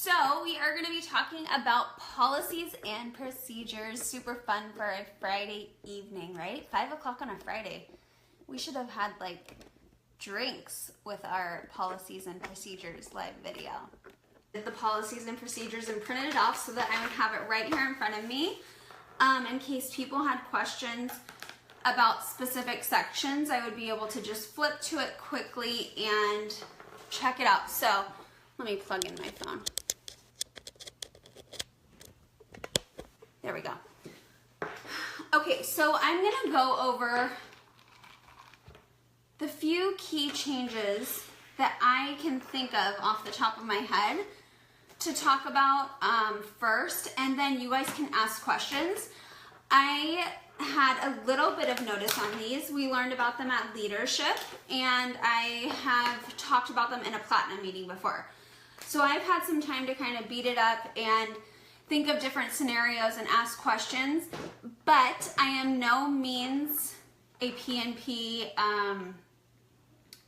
So we are going to be talking about policies and procedures. Super fun for a Friday evening, right? 5 o'clock on a Friday. We should have had like drinks with our policies and procedures live video. Did the policies and procedures and printed it off so that I would have it right here in front of me. In case people had questions about specific sections, I would be able to just flip to it quickly and check it out. So let me plug in my phone. There we go. Okay, so I'm gonna go over the few key changes that I can think of off the top of my head to talk about first, and then you guys can ask questions. I had a little bit of notice on these. We learned about them at leadership, and I have talked about them in a platinum meeting before. So I've had some time to kind of beat it up and think of different scenarios and ask questions, but I am no means a PNP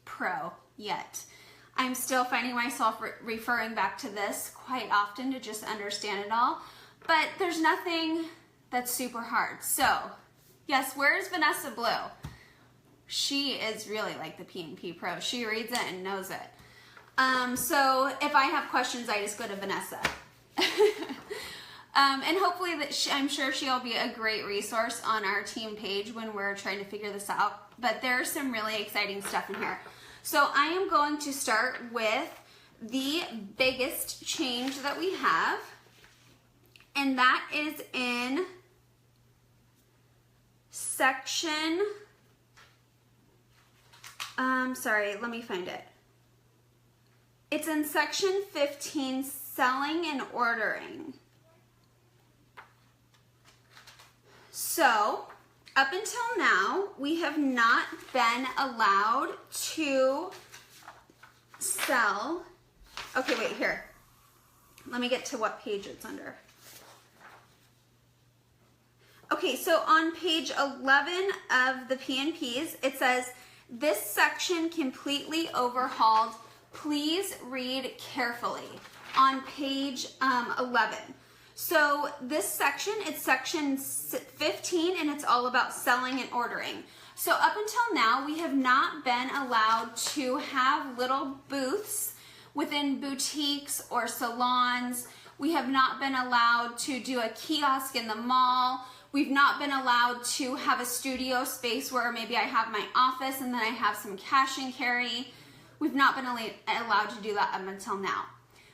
pro yet. I'm still finding myself referring back to this quite often to just understand it all, but there's nothing that's super hard. So yes, where's Vanessa Blue? She is really like the PNP pro. She reads it and knows it. So if I have questions, I just go to Vanessa. And hopefully I'm sure she'll be a great resource on our team page when we're trying to figure this out. But there's some really exciting stuff in here. So I am going to start with the biggest change that we have, and that is in section, sorry, let me find it. It's in section 15, selling and ordering. So, up until now, we have not been allowed to sell. Okay, wait, here. Let me get to what page it's under. Okay, so on page 11 of the PNPs, it says, this section completely overhauled. Please read carefully on page 11. So this section, it's section 15, and it's all about selling and ordering. So up until now, we have not been allowed to have little booths within boutiques or salons. We have not been allowed to do a kiosk in the mall. We've not been allowed to have a studio space where maybe I have my office and then I have some cash and carry. We've not been allowed to do that up until now.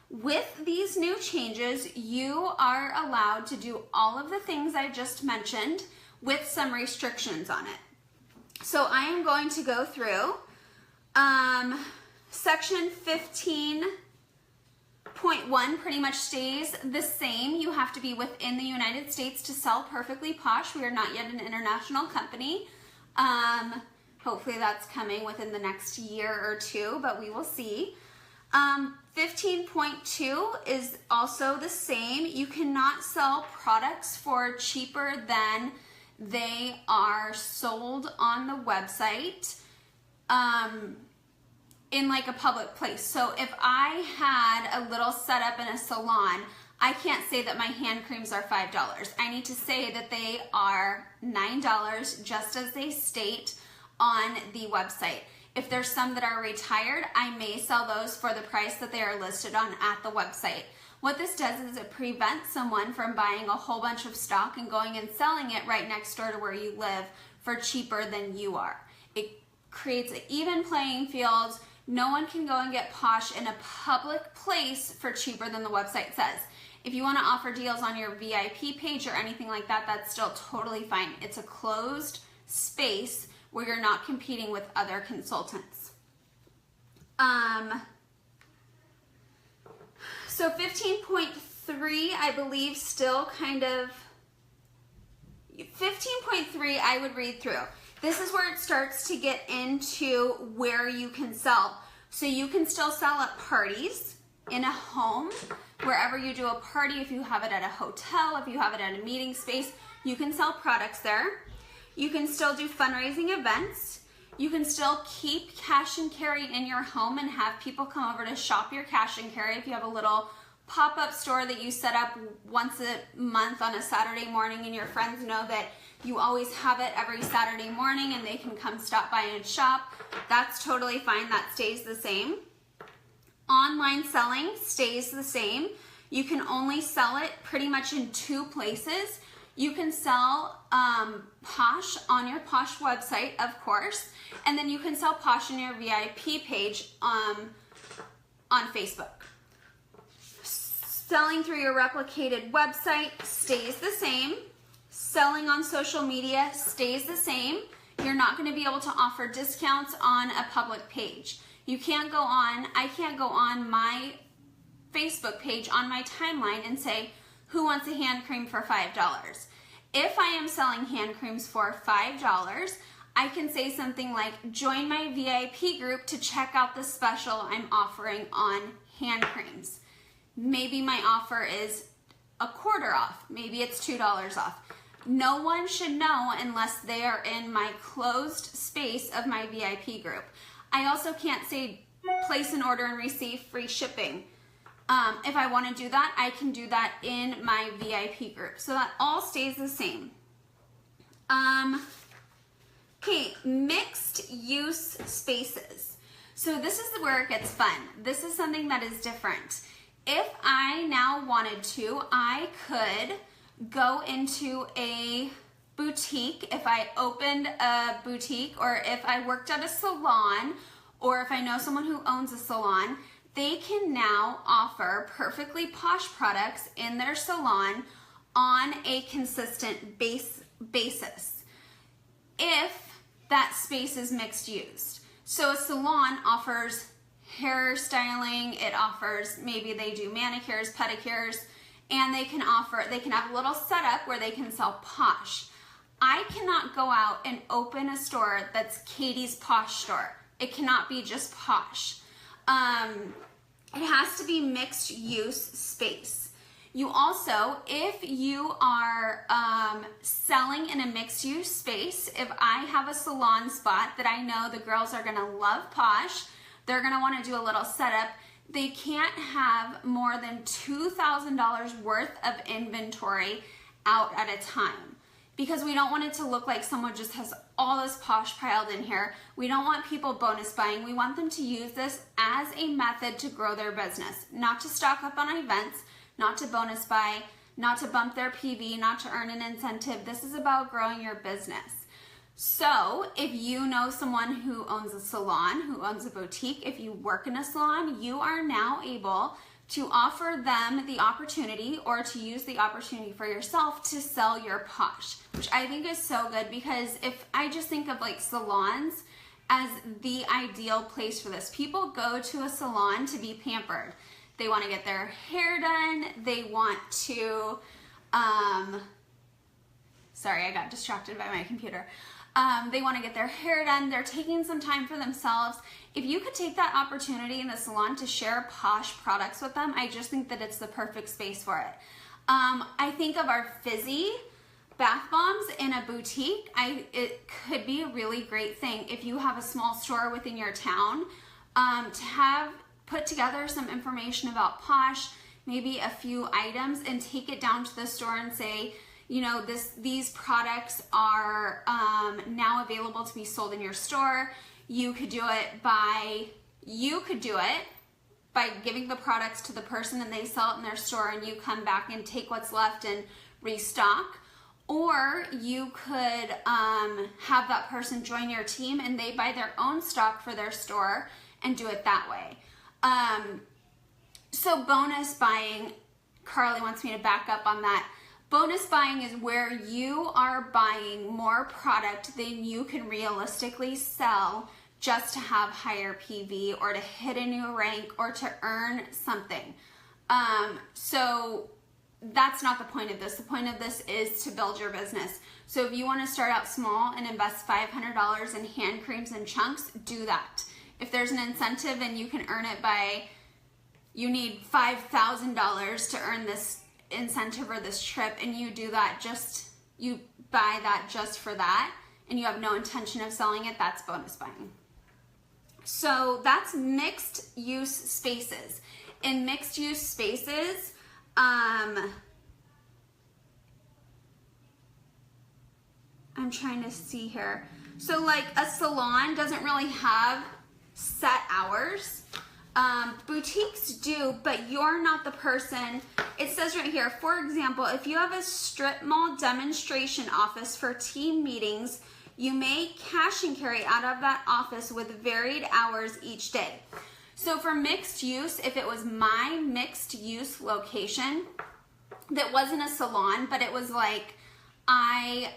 With these new changes, you are allowed to do all of the things I just mentioned with some restrictions on it. So I am going to go through section 15.1 pretty much stays the same. You have to be within the United States to sell Perfectly Posh. We are not yet an international company. Hopefully that's coming within the next year or two, but we will see. 15.2 is also the same. You cannot sell products for cheaper than they are sold on the website in like a public place. So if I had a little setup in a salon, I can't say that my hand creams are $5. I need to say that they are $9 just as they state on the website. If there's some that are retired, I may sell those for the price that they are listed on at the website. What this does is it prevents someone from buying a whole bunch of stock and going and selling it right next door to where you live for cheaper than you are. It creates an even playing field. No one can go and get Posh in a public place for cheaper than the website says. If you want to offer deals on your VIP page or anything like that, that's still totally fine. It's a closed space where you're not competing with other consultants. So 15.3, I believe still kind of, 15.3 I would read through. This is where it starts to get into where you can sell. So you can still sell at parties, in a home, wherever you do a party, if you have it at a hotel, if you have it at a meeting space, you can sell products there. You can still do fundraising events. You can still keep cash and carry in your home and have people come over to shop your cash and carry if you have a little pop-up store that you set up once a month on a Saturday morning and your friends know that you always have it every Saturday morning and they can come stop by and shop, that's totally fine. That stays the same. Online selling stays the same. You can only sell it pretty much in 2 places. You can sell Posh on your Posh website, of course, and then you can sell Posh on your VIP page on Facebook. Selling through your replicated website stays the same. Selling on social media stays the same. You're not going to be able to offer discounts on a public page. You can't go on, I can't go on my Facebook page on my timeline and say, who wants a hand cream for $5? If I am selling hand creams for $5, I can say something like, join my VIP group to check out the special I'm offering on hand creams. Maybe my offer is a quarter off. Maybe it's $2 off. No one should know unless they are in my closed space of my VIP group. I also can't say place an order and receive free shipping. If I want to do that, I can do that in my VIP group. So that all stays the same. Okay, mixed use spaces. So this is where it gets fun. This is something that is different. If I now wanted to, I could go into a boutique. If I opened a boutique, or if I worked at a salon, or if I know someone who owns a salon, they can now offer perfectly posh products in their salon on a consistent basis if that space is mixed use. So a salon offers hair styling, it offers, maybe they do manicures, pedicures, and they can have a little setup where they can sell Posh. I cannot go out and open a store that's Katie's Posh store. It cannot be just Posh. It has to be mixed use space. You also, if you are selling in a mixed use space, if I have a salon spot that I know the girls are gonna love Posh, they're gonna wanna do a little setup, they can't have more than $2,000 worth of inventory out at a time, because we don't want it to look like someone just has all this Posh piled in here. We don't want people bonus buying. We want them to use this as a method to grow their business, not to stock up on events, not to bonus buy, not to bump their PV, not to earn an incentive. This is about growing your business. So if you know someone who owns a salon, who owns a boutique, if you work in a salon, you are now able to offer them the opportunity, or to use the opportunity for yourself to sell your Posh, which I think is so good, because if I just think of like salons as the ideal place for this. People go to a salon to be pampered. They want to get their hair done. They want to, sorry, I got distracted by my computer. They want to get their hair done. They're taking some time for themselves. If you could take that opportunity in the salon to share Posh products with them, I just think that it's the perfect space for it. I think of our fizzy bath bombs in a boutique. It could be a really great thing if you have a small store within your town, to have put together some information about Posh, maybe a few items, and take it down to the store and say, you know, these products are now available to be sold in your store. You could do it by giving the products to the person and they sell it in their store, and you come back and take what's left and restock. Or you could have that person join your team and they buy their own stock for their store and do it that way. So bonus buying, Carly wants me to back up on that. Bonus buying is where you are buying more product than you can realistically sell just to have higher PV, or to hit a new rank, or to earn something. So that's not the point of this. The point of this is to build your business. So if you want to start out small and invest $500 in hand creams and chunks, do that. If there's an incentive and you can earn it by, you need $5,000 to earn this incentive or this trip, and you do that, you buy that just for that, and you have no intention of selling it, that's bonus buying. So that's mixed use spaces. in mixed use spaces, I'm trying to see here. So like a salon doesn't really have set hours. Boutiques do, but you're not the person. It says right here, for example, if you have a strip mall demonstration office for team meetings, you may cash and carry out of that office with varied hours each day. So for mixed use, if it was my mixed use location that wasn't a salon, but it was like I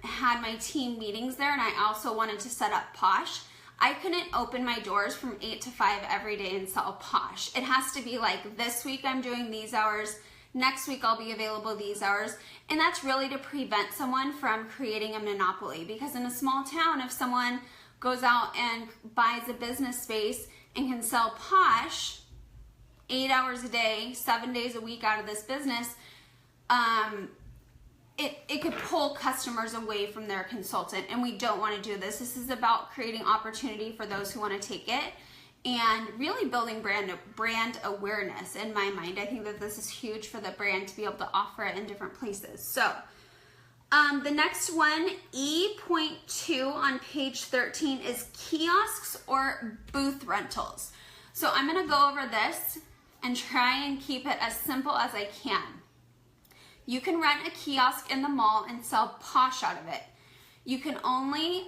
had my team meetings there and I also wanted to set up Posh, I couldn't open my doors from 8 to 5 every day and sell Posh. It has to be like, this week I'm doing these hours, next week I'll be available these hours. And that's really to prevent someone from creating a monopoly, because in a small town, if someone goes out and buys a business space and can sell Posh 8 hours a day, 7 days a week out of this business, it could pull customers away from their consultant, and we don't want to do this. This is about creating opportunity for those who want to take it and really building brand awareness. In my mind, I think that this is huge for the brand to be able to offer it in different places. So the next one, E.2 on page 13, is kiosks or booth rentals. So I'm going to go over this and try and keep it as simple as I can. You can rent a kiosk in the mall and sell Posh out of it. You can only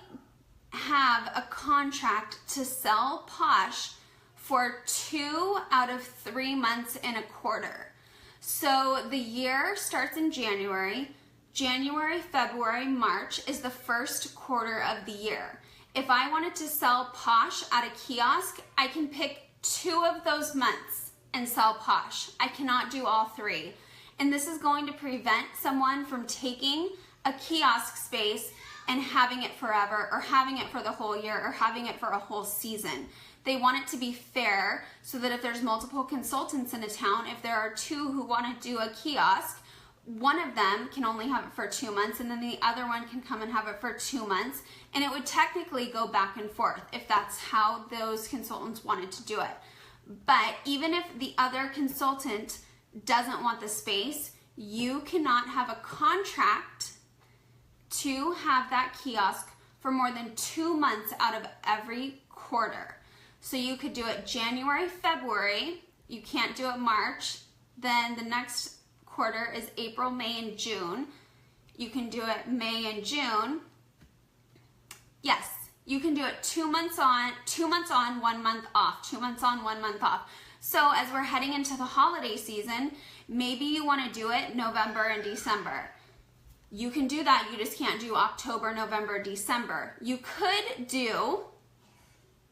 have a contract to sell Posh for 2 out of 3 months in a quarter. So the year starts in January. January, February, March is the first quarter of the year. If I wanted to sell Posh at a kiosk, I can pick 2 of those months and sell Posh. I cannot do all 3. And this is going to prevent someone from taking a kiosk space and having it forever, or having it for the whole year, or having it for a whole season. They want it to be fair so that if there's multiple consultants in a town, if there are 2 who want to do a kiosk, one of them can only have it for 2 months, and then the other one can come and have it for 2 months, and it would technically go back and forth if that's how those consultants wanted to do it. But even if the other consultant doesn't want the space, you cannot have a contract to have that kiosk for more than 2 months out of every quarter. So you could do it January, February, you can't do it March, then the next quarter is April, May, and June. You can do it May and June. Yes, you can do it 2 months on, 1 month off, 2 months on, 1 month off. So as we're heading into the holiday season, maybe you want to do it November and December. You can do that, you just can't do October, November, December. You could do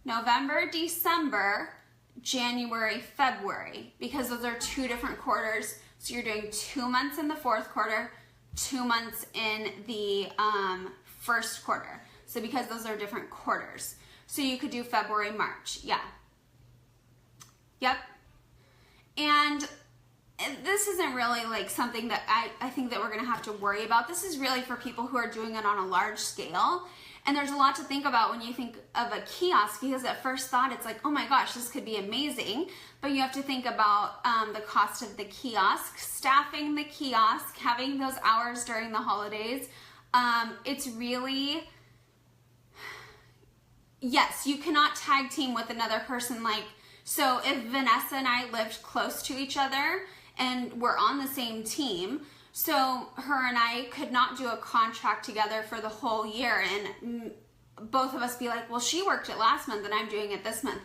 November, December, January, February, because those are 2 different quarters. So you're doing 2 months in the 4th quarter, 2 months in the 1st quarter. So because those are different quarters. So you could do February, March, yeah. Yep. And this isn't really like something that I think that we're going to have to worry about. This is really for people who are doing it on a large scale. And there's a lot to think about when you think of a kiosk, because at first thought it's like, oh my gosh, this could be amazing. But you have to think about the cost of the kiosk, staffing the kiosk, having those hours during the holidays. It's really, yes, you cannot tag team with another person. Like, so if Vanessa and I lived close to each other and we're on the same team, so her and I could not do a contract together for the whole year, and both of us be like, well, she worked it last month and I'm doing it this month.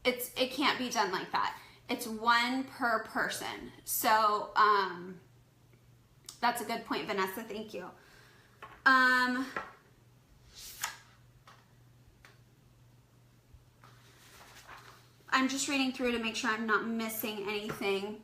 It can't be done like that. It's 1 per person. So that's a good point, Vanessa. Thank you. I'm just reading through to make sure I'm not missing anything.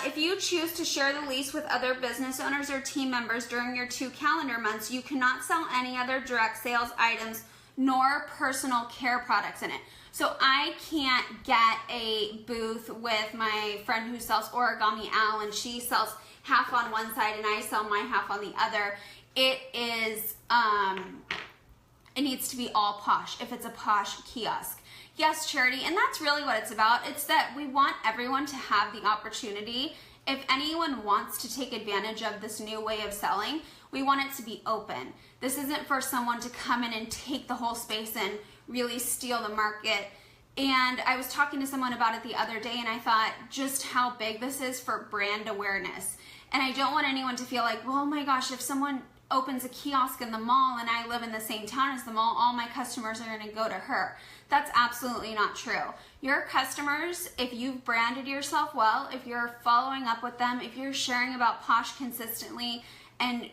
If you choose to share the lease with other business owners or team members during your 2 calendar months, you cannot sell any other direct sales items nor personal care products in it. So I can't get a booth with my friend who sells Origami Al, and she sells half on one side and I sell my half on the other. It is It needs to be all Posh if it's a Posh kiosk. Yes, Charity, and that's really what it's about. It's that we want everyone to have the opportunity. If anyone wants to take advantage of this new way of selling, we want it to be open. This isn't for someone to come in and take the whole space and really steal the market. And I was talking to someone about it the other day, and I thought just how big this is for brand awareness. And I don't want anyone to feel like, well, oh my gosh, if someone opens a kiosk in the mall and I live in the same town as the mall, all my customers are going to go to her. That's absolutely not true. Your customers, if you've branded yourself well, if you're following up with them, if you're sharing about Posh consistently, and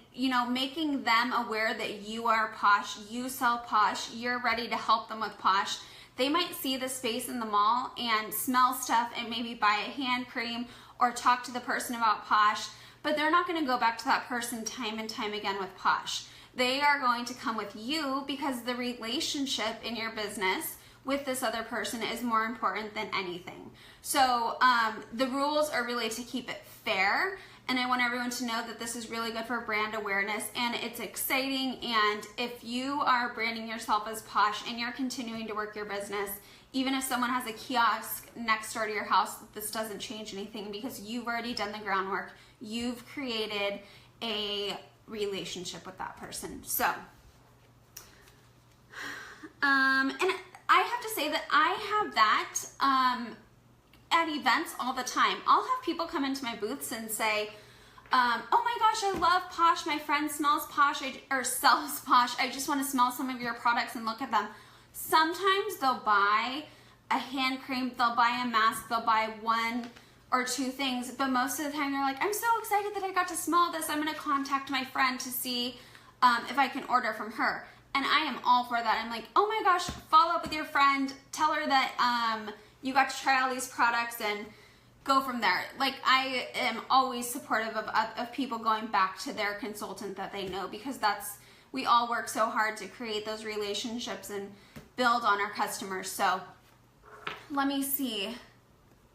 making them aware that you are Posh, you sell Posh, you're ready to help them with Posh, they might see the space in the mall and smell stuff and maybe buy a hand cream or talk to the person about Posh, but they're not going to go back to that person time and time again with Posh. They are going to come with you because the relationship in your business with this other person is more important than anything. So the rules are really to keep it fair, and I want everyone to know that this is really good for brand awareness and it's exciting. And if you are branding yourself as Posh and you're continuing to work your business, even if someone has a kiosk next door to your house, this doesn't change anything because you've already done the groundwork. You've created a relationship with that person. So, and I have to say that I have that at events all the time. I'll have people come into my booths and say, oh my gosh, I love Posh. My friend smells Posh or sells Posh. I just want to smell some of your products and look at them. Sometimes they'll buy a hand cream, they'll buy a mask, they'll buy one or two things, but most of the time they're like, I'm so excited that I got to smell this. I'm going to contact my friend to see if I can order from her. And I am all for that. I'm like, oh my gosh, follow up with your friend, tell her that you got to try all these products and go from there. Like, I am always supportive of people going back to their consultant that they know, because we all work so hard to create those relationships and build on our customers. So let me see.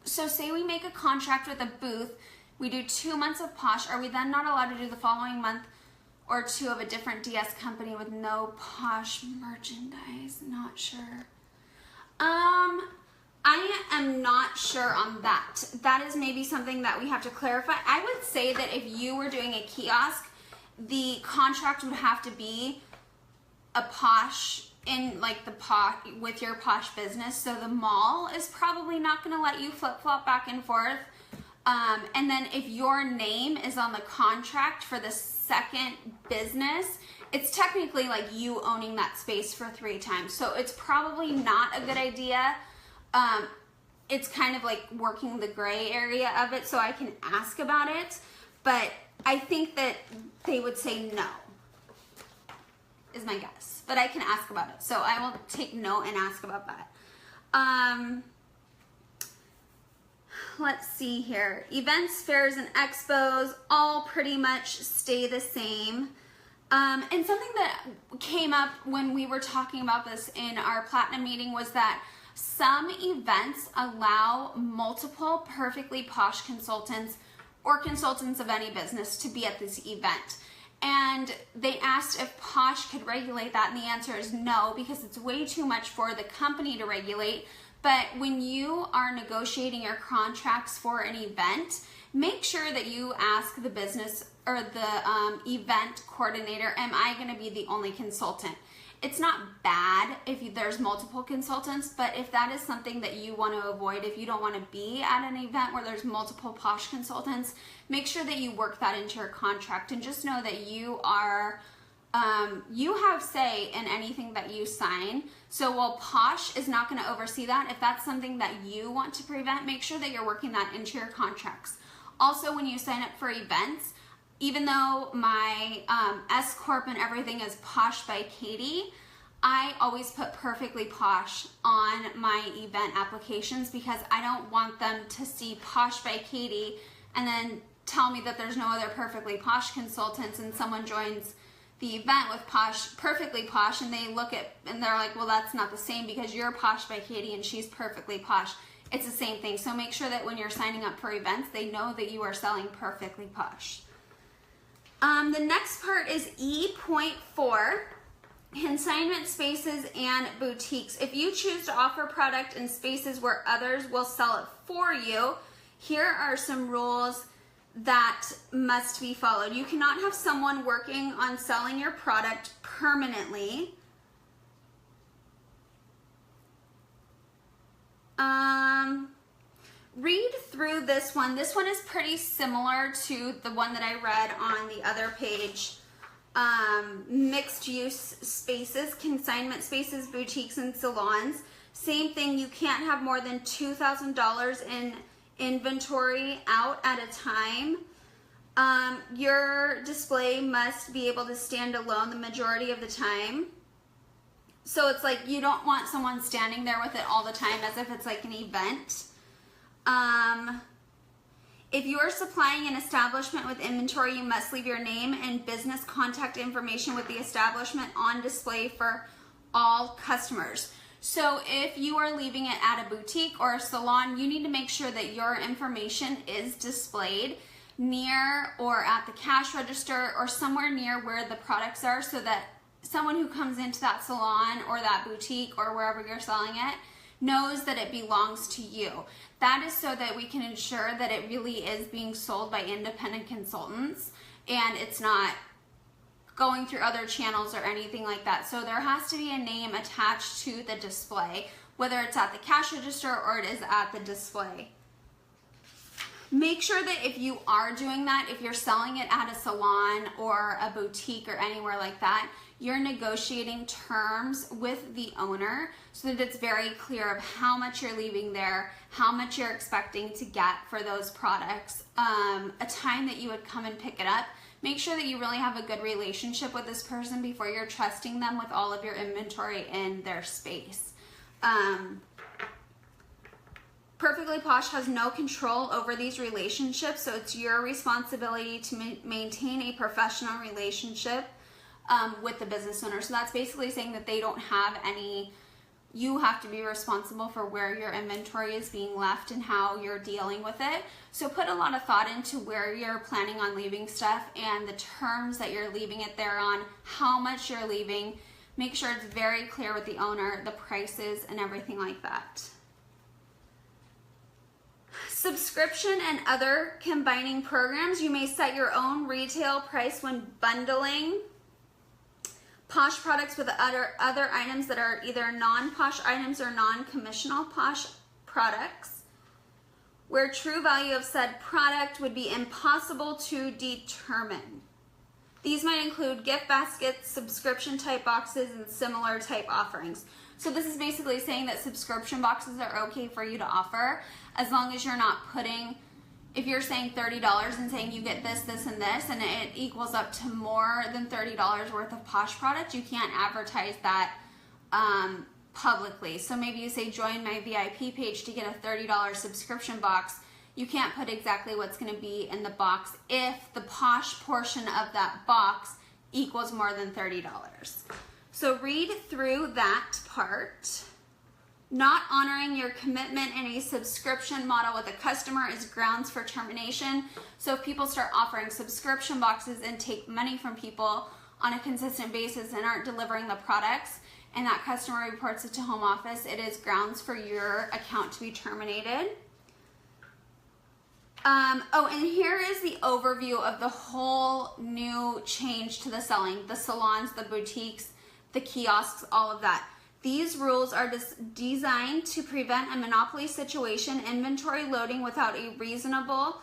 So say we make a contract with a booth, we do 2 months of Posh. Are we then not allowed to do the following month or two of a different DS company with no Posh merchandise? Not sure. I am not sure on that. That is maybe something that we have to clarify. I would say that if you were doing a kiosk, the contract would have to be a Posh in like the Posh with your Posh business. So the mall is probably not going to let you flip-flop back and forth. And then if your name is on the contract for the second business, it's technically like you owning that space for 3 times. So it's probably not a good idea. It's kind of like working the gray area of it, so I can ask about it, but I think that they would say no, is my guess, but I can ask about it. So I will take note and ask about that. Let's see here. Events, fairs, and expos all pretty much stay the same. And something that came up when we were talking about this in our Platinum meeting was that some events allow multiple perfectly Posh consultants or consultants of any business to be at this event. And they asked if Posh could regulate that, and the answer is no, because it's way too much for the company to regulate. But when you are negotiating your contracts for an event, make sure that you ask the business or the event coordinator, am I going to be the only consultant? It's not bad if there's multiple consultants, but if that is something that you want to avoid, if you don't want to be at an event where there's multiple Posh consultants, make sure that you work that into your contract, and just know that you are, you have say in anything that you sign. So while Posh is not going to oversee that, if that's something that you want to prevent, make sure that you're working that into your contracts. Also, when you sign up for events, even though my S Corp and everything is Posh by Katie, I always put Perfectly Posh on my event applications, because I don't want them to see Posh by Katie and then tell me that there's no other Perfectly Posh consultants, and someone joins the event with Perfectly Posh, and they look at and they're like, well, that's not the same because you're Posh by Katie and she's Perfectly Posh. It's the same thing. So make sure that when you're signing up for events, they know that you are selling Perfectly Posh. The next part is E.4. Consignment spaces and boutiques. If you choose to offer product in spaces where others will sell it for you, here are some rules that must be followed. You cannot have someone working on selling your product permanently. Read through this one. This one is pretty similar to the one that I read on the other page. Mixed use spaces, consignment spaces, boutiques, and salons. Same thing, you can't have more than $2,000 in inventory out at a time. Your display must be able to stand alone the majority of the time. So it's like you don't want someone standing there with it all the time as if it's like an event. If you are supplying an establishment with inventory, you must leave your name and business contact information with the establishment on display for all customers. So if you are leaving it at a boutique or a salon, you need to make sure that your information is displayed near or at the cash register or somewhere near where the products are, so that someone who comes into that salon or that boutique or wherever you're selling it knows that it belongs to you. That is so that we can ensure that it really is being sold by independent consultants and it's not going through other channels or anything like that. So there has to be a name attached to the display, whether it's at the cash register or it is at the display. Make sure that if you are doing that, if you're selling it at a salon or a boutique or anywhere like that, you're negotiating terms with the owner so that it's very clear of how much you're leaving there, how much you're expecting to get for those products, a time that you would come and pick it up. Make sure that you really have a good relationship with this person before you're trusting them with all of your inventory in their space. Perfectly Posh has no control over these relationships, so it's your responsibility to maintain a professional relationship with the business owner. So that's basically saying that they don't have any, you have to be responsible for where your inventory is being left and how you're dealing with it. So put a lot of thought into where you're planning on leaving stuff and the terms that you're leaving it there on, how much you're leaving. Make sure it's very clear with the owner, the prices and everything like that. Subscription and other combining programs. You may set your own retail price when bundling Posh products with other items that are either non-Posh items or non-commissional Posh products, where true value of said product would be impossible to determine. These might include gift baskets, subscription type boxes, and similar type offerings. So this is basically saying that subscription boxes are okay for you to offer as long as you're not putting, if you're saying $30 and saying you get this, this, and this, and it equals up to more than $30 worth of Posh product, you can't advertise that publicly. So maybe you say join my VIP page to get a $30 subscription box. You can't put exactly what's going to be in the box if the Posh portion of that box equals more than $30. So read through that part. Not honoring your commitment in a subscription model with a customer is grounds for termination. So if people start offering subscription boxes and take money from people on a consistent basis and aren't delivering the products, and that customer reports it to home office, it is grounds for your account to be terminated. Oh, and here is the overview of the whole new change to the selling, the salons, the boutiques, the kiosks, all of that. These rules are designed to prevent a monopoly situation, inventory loading without a reasonable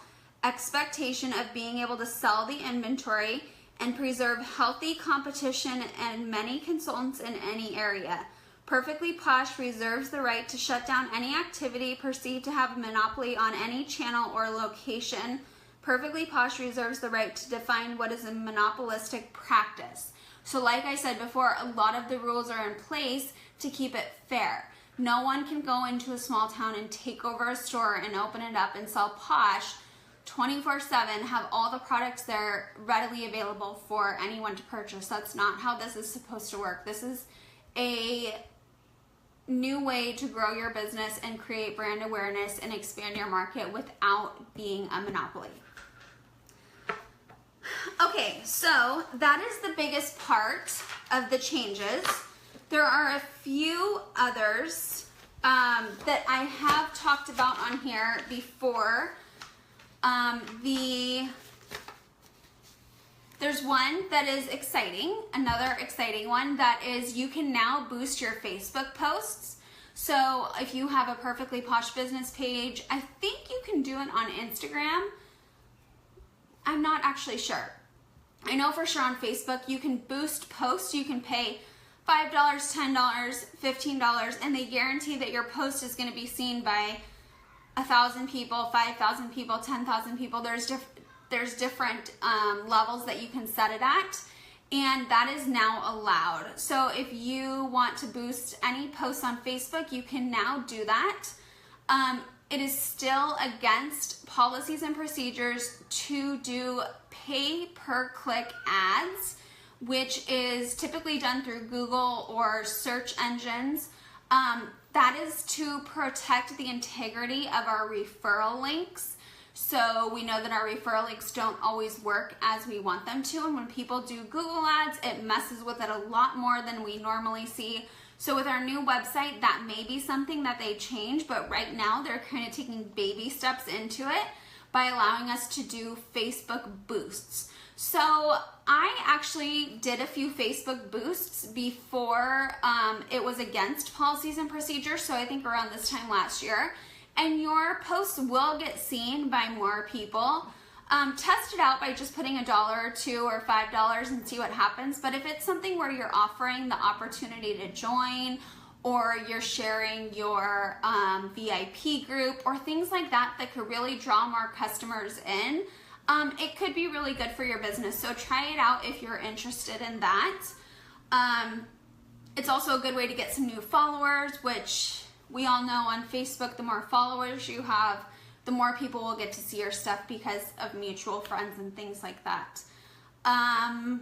expectation of being able to sell the inventory, and preserve healthy competition and many consultants in any area. Perfectly Posh reserves the right to shut down any activity perceived to have a monopoly on any channel or location. Perfectly Posh reserves the right to define what is a monopolistic practice. So like I said before, a lot of the rules are in place to keep it fair. No one can go into a small town and take over a store and open it up and sell Posh 24/7, have all the products there readily available for anyone to purchase. That's not how this is supposed to work. This is a new way to grow your business and create brand awareness and expand your market without being a monopoly. Okay, so that is the biggest part of the changes. There are a few others that I have talked about on here before. There's one that is exciting, another exciting one that is you can now boost your Facebook posts. So if you have a Perfectly Posh business page, I think you can do it on Instagram. I'm not actually sure. I know for sure on Facebook you can boost posts. You can pay $5, $10, $15, and they guarantee that your post is going to be seen by 1,000 people, 5,000 people, 10,000 people. There's different levels that you can set it at, and that is now allowed. So if you want to boost any posts on Facebook, you can now do that. It is still against policies and procedures to do pay-per-click ads, which is typically done through Google or search engines. That is to protect the integrity of our referral links. So we know that our referral links don't always work as we want them to, and when people do Google ads, it messes with it a lot more than we normally see. So with our new website, that may be something that they change, but right now they're kind of taking baby steps into it by allowing us to do Facebook boosts. So I actually did a few Facebook boosts before it was against policies and procedures, so I think around this time last year. And your posts will get seen by more people. Test it out by just putting $1 or $2 or $5 and see what happens. But if it's something where you're offering the opportunity to join, or you're sharing your VIP group or things like that that could really draw more customers in, it could be really good for your business. So try it out if you're interested in that. It's also a good way to get some new followers, which we all know on Facebook, the more followers you have, the more people will get to see your stuff because of mutual friends and things like that. Trying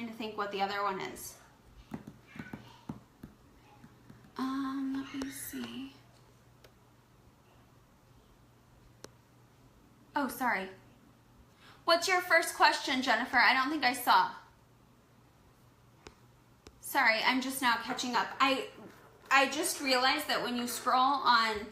to think what the other one is. Let me see. Oh, sorry. What's your first question, Jennifer? I don't think I saw. Sorry, I'm just now catching up. I just realized that when you scroll on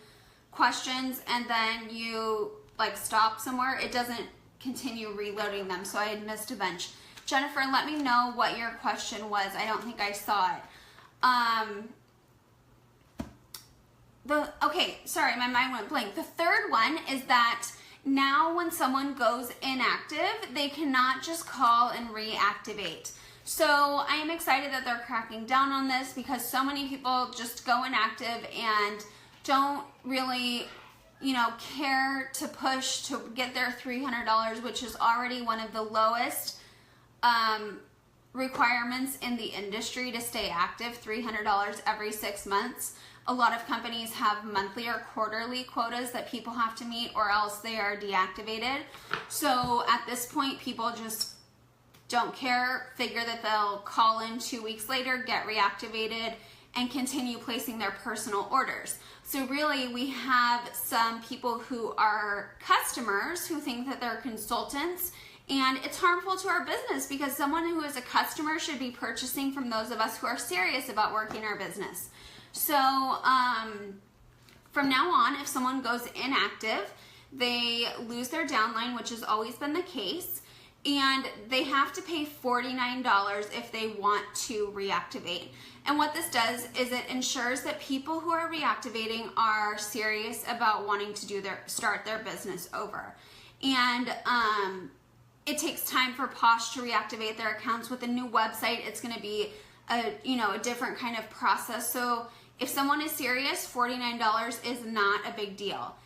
questions and then you like stop somewhere, it doesn't continue reloading them, so I had missed a bunch. Jennifer, let me know what your question was. I don't think I saw it. Okay, sorry, my mind went blank. The third one is that now when someone goes inactive, they cannot just call and reactivate. So I am excited that they're cracking down on this because so many people just go inactive and don't really, care to push to get their $300, which is already one of the lowest requirements in the industry to stay active, $300 every 6 months. A lot of companies have monthly or quarterly quotas that people have to meet or else they are deactivated. So at this point, people just don't care, figure that they'll call in 2 weeks later, get reactivated, and continue placing their personal orders. So really, we have some people who are customers who think that they're consultants, and it's harmful to our business because someone who is a customer should be purchasing from those of us who are serious about working our business. So from now on, if someone goes inactive, they lose their downline, which has always been the case, and they have to pay $49 if they want to reactivate. And what this does is it ensures that people who are reactivating are serious about wanting to start their business over. And it takes time for Posh to reactivate their accounts. With a new website, it's going to be a different kind of process. So if someone is serious, $49 is not a big deal.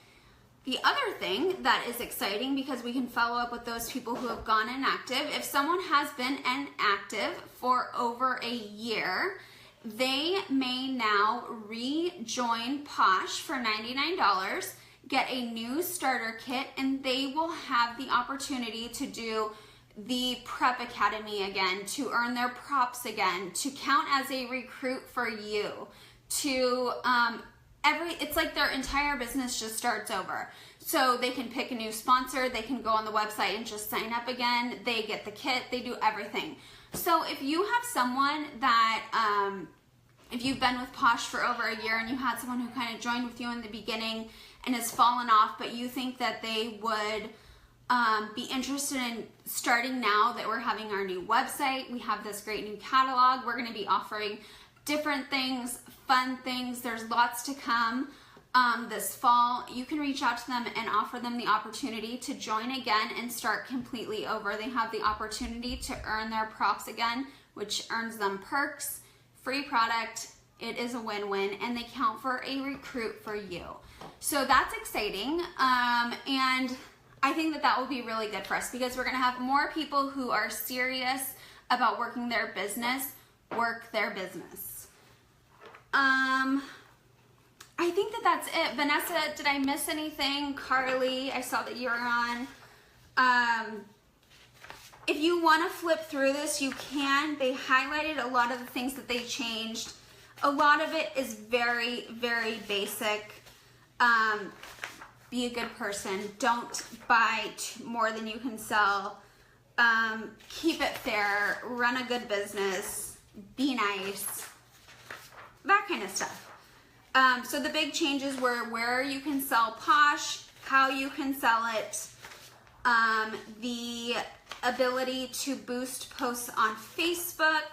The other thing that is exciting, because we can follow up with those people who have gone inactive, if someone has been inactive for over a year, they may now rejoin Posh for $99, get a new starter kit, and they will have the opportunity to do the Prep Academy again, to earn their props again, to count as a recruit for you, to it's like their entire business just starts over. So they can pick a new sponsor, they can go on the website and just sign up again, they get the kit, they do everything. So if you have someone that, if you've been with Posh for over a year and you had someone who kind of joined with you in the beginning and has fallen off, but you think that they would be interested in starting now that we're having our new website, we have this great new catalog, we're going to be offering different things, fun things, there's lots to come this fall. You can reach out to them and offer them the opportunity to join again and start completely over. They have the opportunity to earn their props again, which earns them perks, free product. It is a win-win, and they count for a recruit for you. So that's exciting, and I think that that will be really good for us because we're going to have more people who are serious about working their business work their business. I think that that's it. Vanessa, did I miss anything? Carly, I saw that you were on. If you want to flip through this, you can. They highlighted a lot of the things that they changed. A lot of it is very, very basic. Be a good person. Don't buy more than you can sell. Keep it fair. Run a good business. Be nice. That kind of stuff. So the big changes were where you can sell Posh, how you can sell it, the ability to boost posts on Facebook,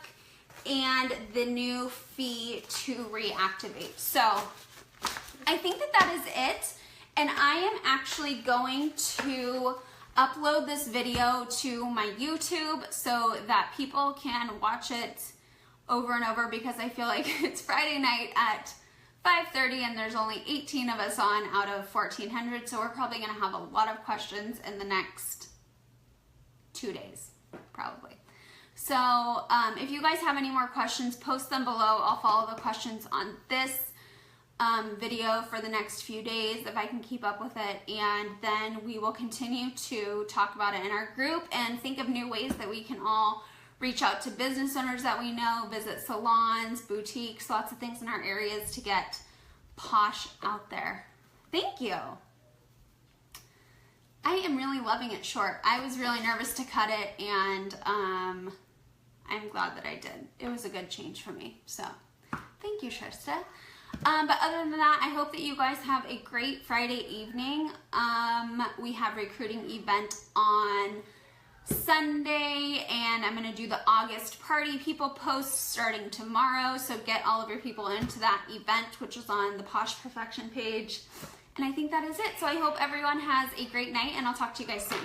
and the new fee to reactivate. So I think that that is it. And I am actually going to upload this video to my YouTube so that people can watch it over and over, because I feel like it's Friday night at 5:30 and there's only 18 of us on out of 1,400, so we're probably going to have a lot of questions in the next 2 days, probably. So if you guys have any more questions, post them below. I'll follow the questions on this video for the next few days if I can keep up with it, and then we will continue to talk about it in our group and think of new ways that we can all reach out to business owners that we know, visit salons, boutiques, lots of things in our areas to get Posh out there. Thank you. I am really loving it short. I was really nervous to cut it, and I'm glad that I did. It was a good change for me. So thank you, Trista. But other than that, I hope that you guys have a great Friday evening. We have a recruiting event on Sunday, and I'm going to do the August party people post starting tomorrow, so get all of your people into that event, which is on the Posh Perfection page. And I think that is it. So I hope everyone has a great night, and I'll talk to you guys soon.